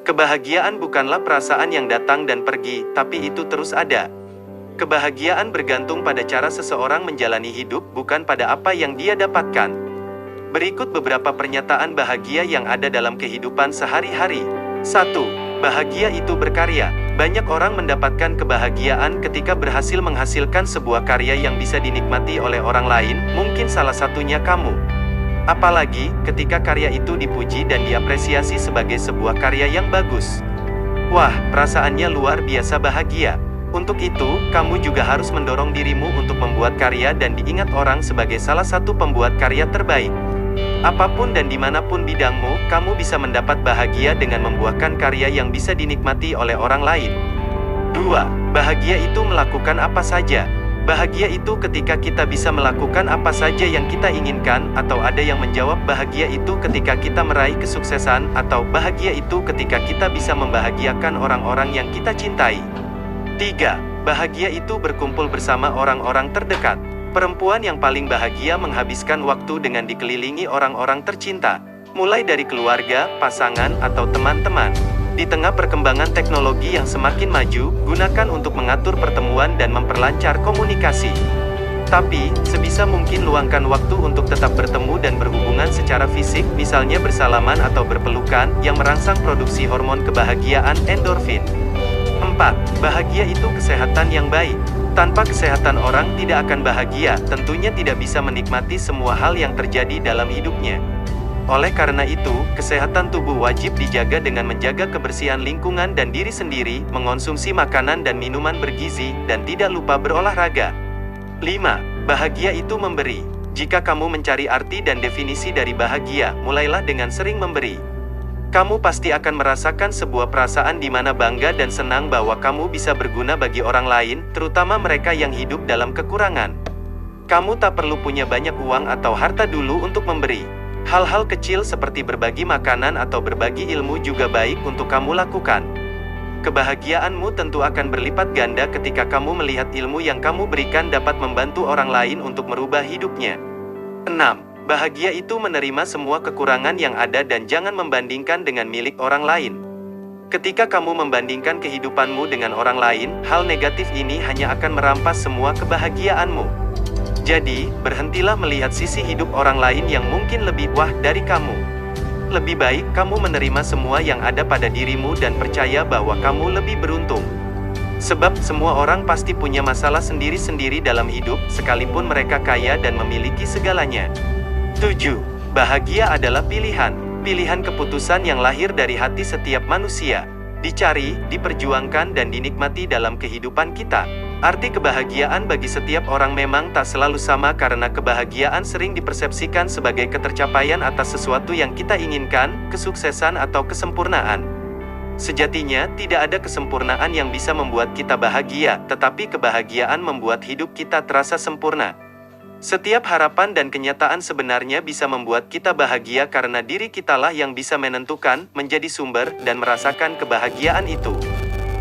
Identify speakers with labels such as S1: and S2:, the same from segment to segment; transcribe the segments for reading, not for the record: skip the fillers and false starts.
S1: Kebahagiaan bukanlah perasaan yang datang dan pergi, tapi itu terus ada. Kebahagiaan bergantung pada cara seseorang menjalani hidup, bukan pada apa yang dia dapatkan. Berikut beberapa pernyataan bahagia yang ada dalam kehidupan sehari-hari. 1. Bahagia itu berkarya. Banyak orang mendapatkan kebahagiaan ketika berhasil menghasilkan sebuah karya yang bisa dinikmati oleh orang lain, mungkin salah satunya kamu. Apalagi, ketika karya itu dipuji dan diapresiasi sebagai sebuah karya yang bagus. Wah, perasaannya luar biasa bahagia. Untuk itu, kamu juga harus mendorong dirimu untuk membuat karya dan diingat orang sebagai salah satu pembuat karya terbaik. Apapun dan dimanapun bidangmu, kamu bisa mendapat bahagia dengan membuahkan karya yang bisa dinikmati oleh orang lain. 2. Bahagia itu melakukan apa saja. Bahagia itu ketika kita bisa melakukan apa saja yang kita inginkan, atau ada yang menjawab bahagia itu ketika kita meraih kesuksesan, atau bahagia itu ketika kita bisa membahagiakan orang-orang yang kita cintai. 3. Bahagia itu berkumpul bersama orang-orang terdekat. Perempuan yang paling bahagia menghabiskan waktu dengan dikelilingi orang-orang tercinta, mulai dari keluarga, pasangan, atau teman-teman. Di tengah perkembangan teknologi yang semakin maju, gunakan untuk mengatur pertemuan dan memperlancar komunikasi. Tapi, sebisa mungkin luangkan waktu untuk tetap bertemu dan berhubungan secara fisik, misalnya bersalaman atau berpelukan, yang merangsang produksi hormon kebahagiaan endorfin. 4. Bahagia itu kesehatan yang baik. Tanpa kesehatan orang tidak akan bahagia, tentunya tidak bisa menikmati semua hal yang terjadi dalam hidupnya. Oleh karena itu, kesehatan tubuh wajib dijaga dengan menjaga kebersihan lingkungan dan diri sendiri, mengonsumsi makanan dan minuman bergizi, dan tidak lupa berolahraga. 5. Bahagia itu memberi. Jika kamu mencari arti dan definisi dari bahagia, mulailah dengan sering memberi. Kamu pasti akan merasakan sebuah perasaan di mana bangga dan senang bahwa kamu bisa berguna bagi orang lain, terutama mereka yang hidup dalam kekurangan. Kamu tak perlu punya banyak uang atau harta dulu untuk memberi. Hal-hal kecil seperti berbagi makanan atau berbagi ilmu juga baik untuk kamu lakukan. Kebahagiaanmu tentu akan berlipat ganda ketika kamu melihat ilmu yang kamu berikan dapat membantu orang lain untuk merubah hidupnya. 6. Bahagia itu menerima semua kekurangan yang ada dan jangan membandingkan dengan milik orang lain. Ketika kamu membandingkan kehidupanmu dengan orang lain, hal negatif ini hanya akan merampas semua kebahagiaanmu. Jadi, berhentilah melihat sisi hidup orang lain yang mungkin lebih wah dari kamu. Lebih baik kamu menerima semua yang ada pada dirimu dan percaya bahwa kamu lebih beruntung. Sebab semua orang pasti punya masalah sendiri-sendiri dalam hidup, sekalipun mereka kaya dan memiliki segalanya. 7. Bahagia adalah pilihan. Pilihan keputusan yang lahir dari hati setiap manusia. Dicari, diperjuangkan dan dinikmati dalam kehidupan kita. Arti kebahagiaan bagi setiap orang memang tak selalu sama karena kebahagiaan sering dipersepsikan sebagai ketercapaian atas sesuatu yang kita inginkan, kesuksesan atau kesempurnaan. Sejatinya, tidak ada kesempurnaan yang bisa membuat kita bahagia, tetapi kebahagiaan membuat hidup kita terasa sempurna. Setiap harapan dan kenyataan sebenarnya bisa membuat kita bahagia karena diri kitalah yang bisa menentukan, menjadi sumber, dan merasakan kebahagiaan itu.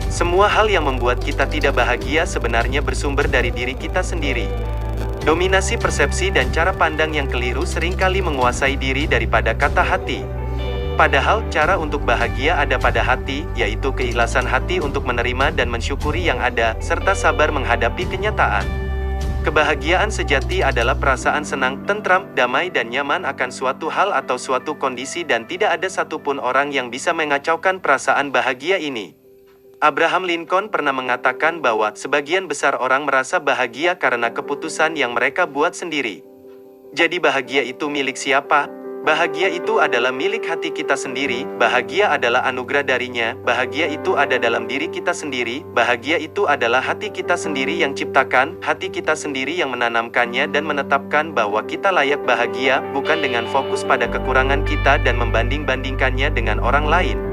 S1: Semua hal yang membuat kita tidak bahagia sebenarnya bersumber dari diri kita sendiri. Dominasi persepsi dan cara pandang yang keliru seringkali menguasai diri daripada kata hati. Padahal, cara untuk bahagia ada pada hati, yaitu keikhlasan hati untuk menerima dan mensyukuri yang ada, serta sabar menghadapi kenyataan. Kebahagiaan sejati adalah perasaan senang, tentram, damai dan nyaman akan suatu hal atau suatu kondisi dan tidak ada satupun orang yang bisa mengacaukan perasaan bahagia ini. Abraham Lincoln pernah mengatakan bahwa sebagian besar orang merasa bahagia karena keputusan yang mereka buat sendiri. Jadi bahagia itu milik siapa? Bahagia itu adalah milik hati kita sendiri, bahagia adalah anugerah darinya, bahagia itu ada dalam diri kita sendiri, bahagia itu adalah hati kita sendiri yang ciptakan, hati kita sendiri yang menanamkannya dan menetapkan bahwa kita layak bahagia, bukan dengan fokus pada kekurangan kita dan membanding-bandingkannya dengan orang lain.